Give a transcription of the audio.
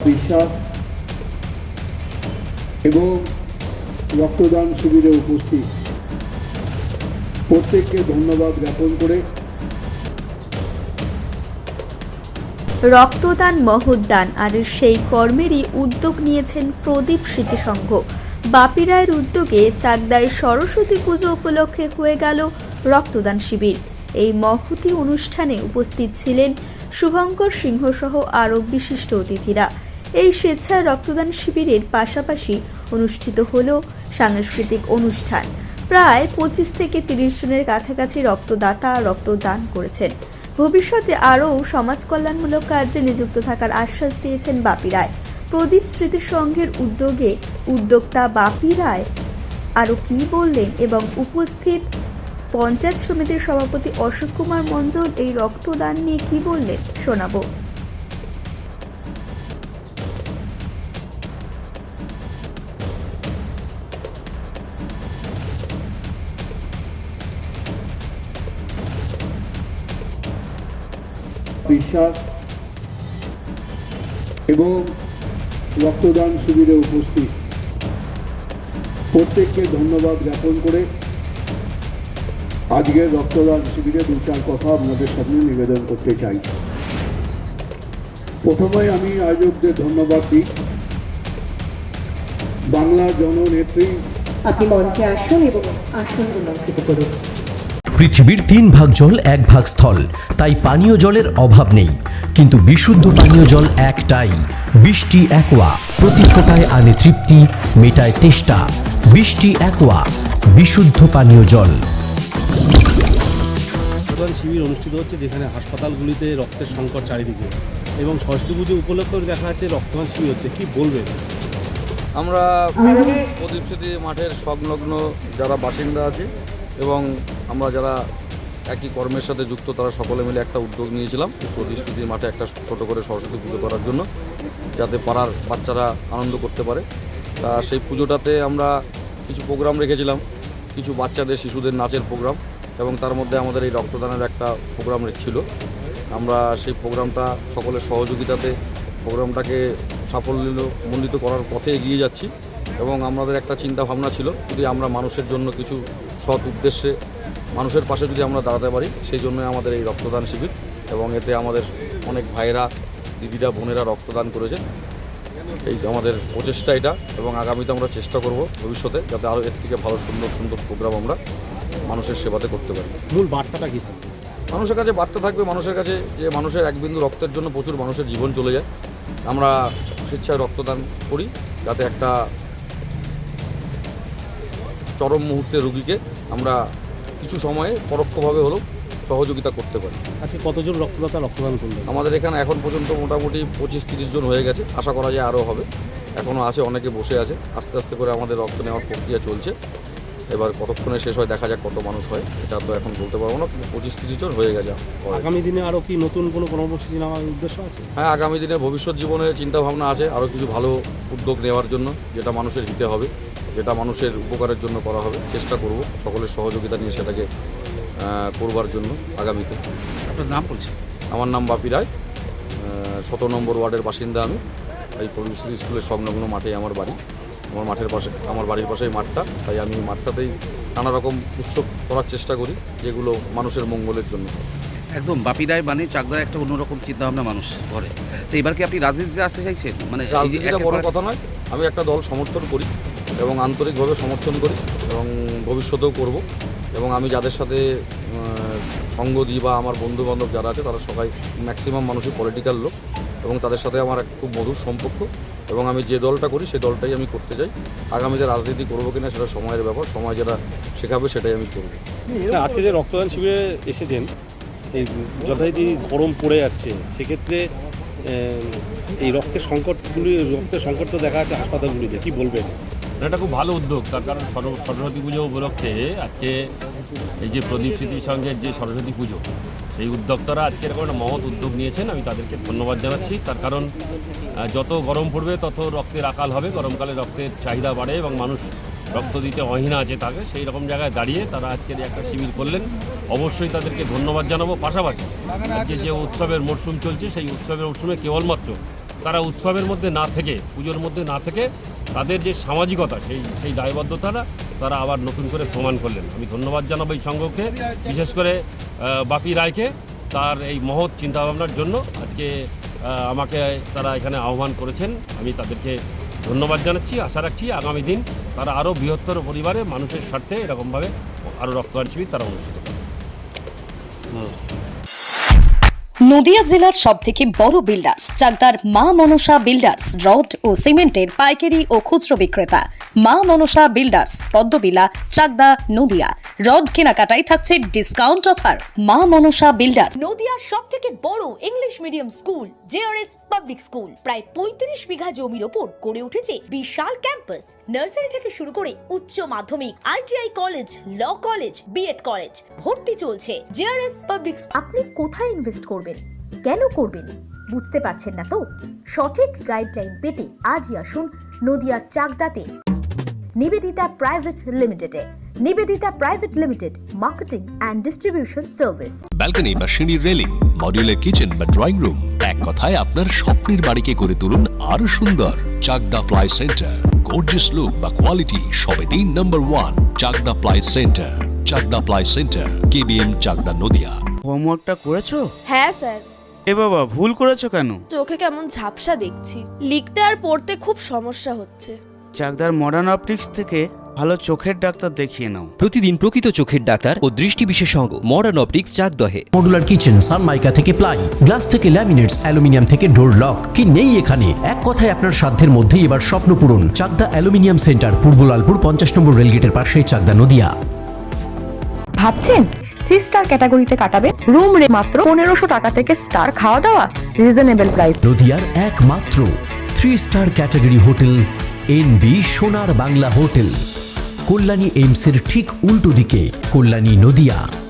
বিশ্বাস এবং রক্তদান শিবিরে উপস্থিত প্রত্যেককে ধন্যবাদ জ্ঞাপন করে রক্তদান মহোদ্যান আর সেই কর্মেরই উদ্যোগ নিয়েছেন প্রদীপ স্মৃতি সংঘ। বাপি রায়ের উদ্যোগে চাকদায় সরস্বতী পুজো উপলক্ষে হয়ে গেল রক্তদান শিবির। এই মহতী অনুষ্ঠানে উপস্থিত ছিলেন শুভঙ্কর সিংহ সহ আরও বিশিষ্ট অতিথিরা। এই স্বেচ্ছায় রক্তদান শিবিরের পাশাপাশি অনুষ্ঠিত হল সাংস্কৃতিক অনুষ্ঠান। প্রায় 25 থেকে 30 জনের কাছাকাছি রক্তদাতা রক্তদান করেছেন। ভবিষ্যতে আরও সমাজ কল্যাণমূলক কার্যে নিযুক্ত থাকার আশ্বাস দিয়েছেন বাপি রায়। প্রদীপ স্মৃতি সংঘের উদ্যোগে উদ্যোক্তা বাপি রায় আরও কী বললেন এবং উপস্থিত পঞ্চায়েত সমিতির সভাপতি অশোক কুমার মণ্ডল এই রক্তদান নিয়ে কী বললেন শোনাবো। বিশ্বাস এবং রক্তদান শিবিরে উপস্থিত প্রত্যেককে ধন্যবাদ জ্ঞাপন করে আজকের রক্তদান শিবিরে দু চার কথা আপনাদের সামনে নিবেদন করতে চাই। প্রথমে আমি আয়োজকদের ধন্যবাদ দিই। বাংলার জননেত্রী আপনি মঞ্চে আসুন এবং আসন অলঙ্কৃত করুন। পৃথিবীর 3 ভাগ জল 1 ভাগ স্থল, তাই পানীয় জলের অভাব নেই। কিন্তু বিশুদ্ধ পানীয় জল একটাই, বৃষ্টি অ্যাকোয়া। প্রতি ফোঁটায় আনে তৃপ্তি, মেটায় তেষ্টা। বৃষ্টি অ্যাকোয়া, বিশুদ্ধ পানীয় জল। রক্তদান শিবির অনুষ্ঠিত হচ্ছে, যেখানে হাসপাতালগুলিতে রক্তের সংকট চারিদিকে, এবং সরস্বতী পুজো উপলক্ষে দেখা যাচ্ছে রক্তদান শিবির হচ্ছে। কি বলবেন? আমরা প্রদীপ স্মৃতি মাঠের সংলগ্ন যারা বাসিন্দা আছে এবং আমরা যারা একই কর্মের সাথে যুক্ত, তারা সকলে মিলে একটা উদ্যোগ নিয়েছিলাম প্রদীপ স্মৃতি মাঠে একটা ছোট করে সরস্বতী পুজো করার জন্য, যাতে পাড়ার বাচ্চারা আনন্দ করতে পারে। তা সেই পুজোটাতে আমরা কিছু প্রোগ্রাম রেখেছিলাম, কিছু বাচ্চাদের শিশুদের নাচের প্রোগ্রাম, এবং তার মধ্যে আমাদের এই রক্তদানের একটা প্রোগ্রাম ছিল। আমরা সেই প্রোগ্রামটা সকলের সহযোগিতাতে প্রোগ্রামটাকে সাফল্যমণ্ডিত করার পথে এগিয়ে যাচ্ছি, এবং আমাদের একটা চিন্তা ভাবনা ছিল, যদি আমরা মানুষের জন্য কিছু সৎ উদ্দেশ্যে মানুষের পাশে যদি আমরা দাঁড়াতে পারি, সেই জন্যই আমাদের এই রক্তদান শিবির। এবং এতে আমাদের অনেক ভাইয়েরা, দিদিরা, বোনেরা রক্তদান করেছে। এই আমাদের প্রচেষ্টা এটা, এবং আগামীতে আমরা চেষ্টা করব ভবিষ্যতে যাতে আরও এর থেকে ভালো সুন্দর সুন্দর প্রোগ্রাম আমরা মানুষের সেবাতে করতে পারি। মূল বার্তাটা কী থাকবে? মানুষের কাছে বার্তা থাকবে, মানুষের কাছে যে মানুষের এক বিন্দু রক্তের জন্য প্রচুর মানুষের জীবন চলে যায়। আমরা স্বেচ্ছায় রক্তদান করি যাতে একটা চরম মুহূর্তে রোগীকে আমরা কিছু সময়ে পরোক্ষভাবে হলেও সহযোগিতা করতে পারি। আজকে কতজন রক্তদাতা রক্তদান করলেন? আমাদের এখানে এখন পর্যন্ত মোটামুটি 25-30 জন হয়ে গেছে, আশা করা যায় আরও হবে। এখনও আছে, অনেকে বসে আছে, আস্তে আস্তে করে আমাদের রক্ত নেওয়ার প্রক্রিয়া চলছে। এবার কতক্ষণে শেষ হয় দেখা যাক, কত মানুষ হয় এটা তো এখন বলতে পারবো না, কিন্তু 25-30 জন হয়ে গেছে। আগামী দিনে আরও কি নতুন কোনো কর্মসূচি নেওয়ার উদ্দেশ্য আছে? হ্যাঁ, আগামী দিনে ভবিষ্যৎ জীবনে চিন্তাভাবনা আছে আরও কিছু ভালো উদ্যোগ নেওয়ার জন্য, যেটা মানুষের হিতে হবে, যেটা মানুষের উপকারের জন্য করা হবে। চেষ্টা করব সকলের সহযোগিতা নিয়ে সেটাকে করবার জন্য আগামীতে। আপনার নাম বলছি? আমার নাম বাপি রায়, 17 নম্বর ওয়ার্ডের বাসিন্দা আমি। এই প্রদীপ স্মৃতি স্কুলের সংলগ্ন মাঠেই আমার বাড়ি। আমার মাঠের পাশে, আমার বাড়ির পাশেই মাঠটা, তাই আমি মাঠটাতেই নানা রকম উৎসব করার চেষ্টা করি যেগুলো মানুষের মঙ্গলের জন্য। একদম বাপি রায় মানে চাকদার একটা অন্যরকম চিন্তাভাবনা মানুষ করে। তো এবার কি আপনি রাজনীতিতে আসতে চাইছেন? মানে রাজনীতিটা বড় কথা নয়, আমি একটা দল সমর্থন করি এবং আন্তরিকভাবে সমর্থন করি, এবং ভবিষ্যতেও করব। এবং আমি যাদের সাথে সঙ্গ দিই বা আমার বন্ধুবান্ধব যারা আছে, তারা সবাই ম্যাক্সিমাম মানুষই পলিটিক্যাল লোক, এবং তাদের সাথে আমার খুব মধুর সম্পর্ক, এবং আমি যে দলটা করি সেই দলটাই আমি করতে চাই। আগামীতে রাজনীতি করবো কিনা সেটা সময়ের ব্যাপার, সময় যেটা শেখাবে সেটাই আমি করব। আজকে যে রক্তদান শিবিরে এসেছেন, এই যথারীতি গরম পড়ে যাচ্ছে, সেক্ষেত্রে এই রক্তের সংকট তো দেখা যাচ্ছে হাসপাতালগুলিতে, কি বলবেন? এটা খুব ভালো উদ্যোগ, তার কারণ সরস্বতী পুজো উপলক্ষে আজকে এই যে প্রদীপ স্মৃতি সংঘের যে সরস্বতী পুজো, সেই উদ্যোক্তারা আজকে এরকম একটা মহৎ উদ্যোগ নিয়েছেন। আমি তাদেরকে ধন্যবাদ জানাচ্ছি, তার কারণ যত গরম পড়বে তত রক্তের আকাল হবে, গরমকালে রক্তের চাহিদা বাড়ে এবং মানুষ রক্ত দিতে অহীনা আছে তাকে, সেই রকম জায়গায় দাঁড়িয়ে তারা আজকের একটা শিবির করলেন। অবশ্যই তাদেরকে ধন্যবাদ জানাবো। পাশাপাশি আজকে যে উৎসবের মরশুম চলছে, সেই উৎসবের মরশুমে কেবলমাত্র তারা উৎসবের মধ্যে না থেকে, পুজোর মধ্যে না থেকে তাদের যে সামাজিকতা সেই দায়বদ্ধতাটা তারা আবার নতুন করে প্রমাণ করলেন। আমি ধন্যবাদ জানাবো এই সংঘকে, বিশেষ করে বাপি রায়কে তার এই মহৎ চিন্তাভাবনার জন্য। আজকে আমাকে তারা এখানে আহ্বান করেছেন, আমি তাদেরকে ধন্যবাদ জানাচ্ছি। আশা রাখছি আগামী দিন তারা আরও বৃহত্তর পরিবারে মানুষের স্বার্থে এরকমভাবে আরও রক্তদান শিবির তারা অনুষ্ঠিত করবে। নদিয়া জেলার সবথেকে বড় বিল্ডার্স চাকদার মা মনসা বিল্ডার্স রড ও সিমেন্টের পাইকারি ও খুচরো বিক্রেতা। মা মনসা বিল্ডার্স, পদ্মবিলা, চাকদা, নদিয়া। রড কেনাকাটায় থাকছে ডিসকাউন্ট অফার। মা মনসা বিল্ডার্স। নদিয়ার সবথেকে বড় English medium school JRS public school প্রায় 35 বিঘা জমির ওপর গড়ে উঠেছে বিশাল ক্যাম্পাস। নার্সারি থেকে শুরু করে উচ্চ মাধ্যমিক, ITI college, law college, B Ed college ভর্তি চলছে। JRS public. আপনি কোথায় ইনভেস্ট করবেন, কেন করবেন বুঝতে পারছেন না তো? সঠিক গাইডলাইন পেতে আজই আসুন নদিয়ার চাকদাতে নিবেদিতা প্রাইভেট লিমিটেডে। Nivedita private limited, marketing and distribution service. Balcony বা সিঁড়ির রেলিং, মডিউলার কিচেন বা ড্রয়িং রুম, এক কথায় আপনার স্বপ্নের বাড়িকে করে তুলুন আরো সুন্দর। Chakda ply centre, gorgeous look বা কোয়ালিটি সবে 3 নম্বর 1 Chakda ply centre. Chakda ply centre, KBM, Chakda, Nadia. হোমওয়ার্কটা করেছো? হ্যাঁ স্যার। এ বাবা, ভুল করেছো কেন? চোখে কেমন ঝাপসা দেখছি, লিখতে আর পড়তে খুব সমস্যা হচ্ছে। চাকদার মডার্ন অপটিক্স থেকে ভালো চোখের ডাক্তার দেখিয়ে নাও। প্রতিদিন প্রকৃত চোখের ডাক্তার ও দৃষ্টি বিশেষজ্ঞ মডার্ন অপটিক্স চাকদহে। মডুলার কিচেন, সানমাইকা থেকে প্লাই, গ্লাস থেকে ল্যামিনেটস, অ্যালুমিনিয়াম থেকে ডোর লক। কি নেই এখানে? এক কথায় আপনার সাধ্যের মধ্যেই এবার স্বপ্ন পূরণ। চাকদা অ্যালুমিনিয়াম সেন্টার, পূর্ব লালপুর 50 নম্বর রেলগেটের পাশে, চাকদা, নদিয়া। ভাবছেন 3 স্টার ক্যাটাগরিতে কাটাবে? রুম রে মাত্র 1500 টাকা থেকে স্টার, খাওয়া দাওয়া রিজনেবল প্রাইস। নদিয়ার একমাত্র 3 স্টার ক্যাটাগরি হোটেল এনবি সোনার বাংলা হোটেল, কল্যাণী এইমসের ঠিক উল্টো দিকে, কল্যাণী, নদিয়া।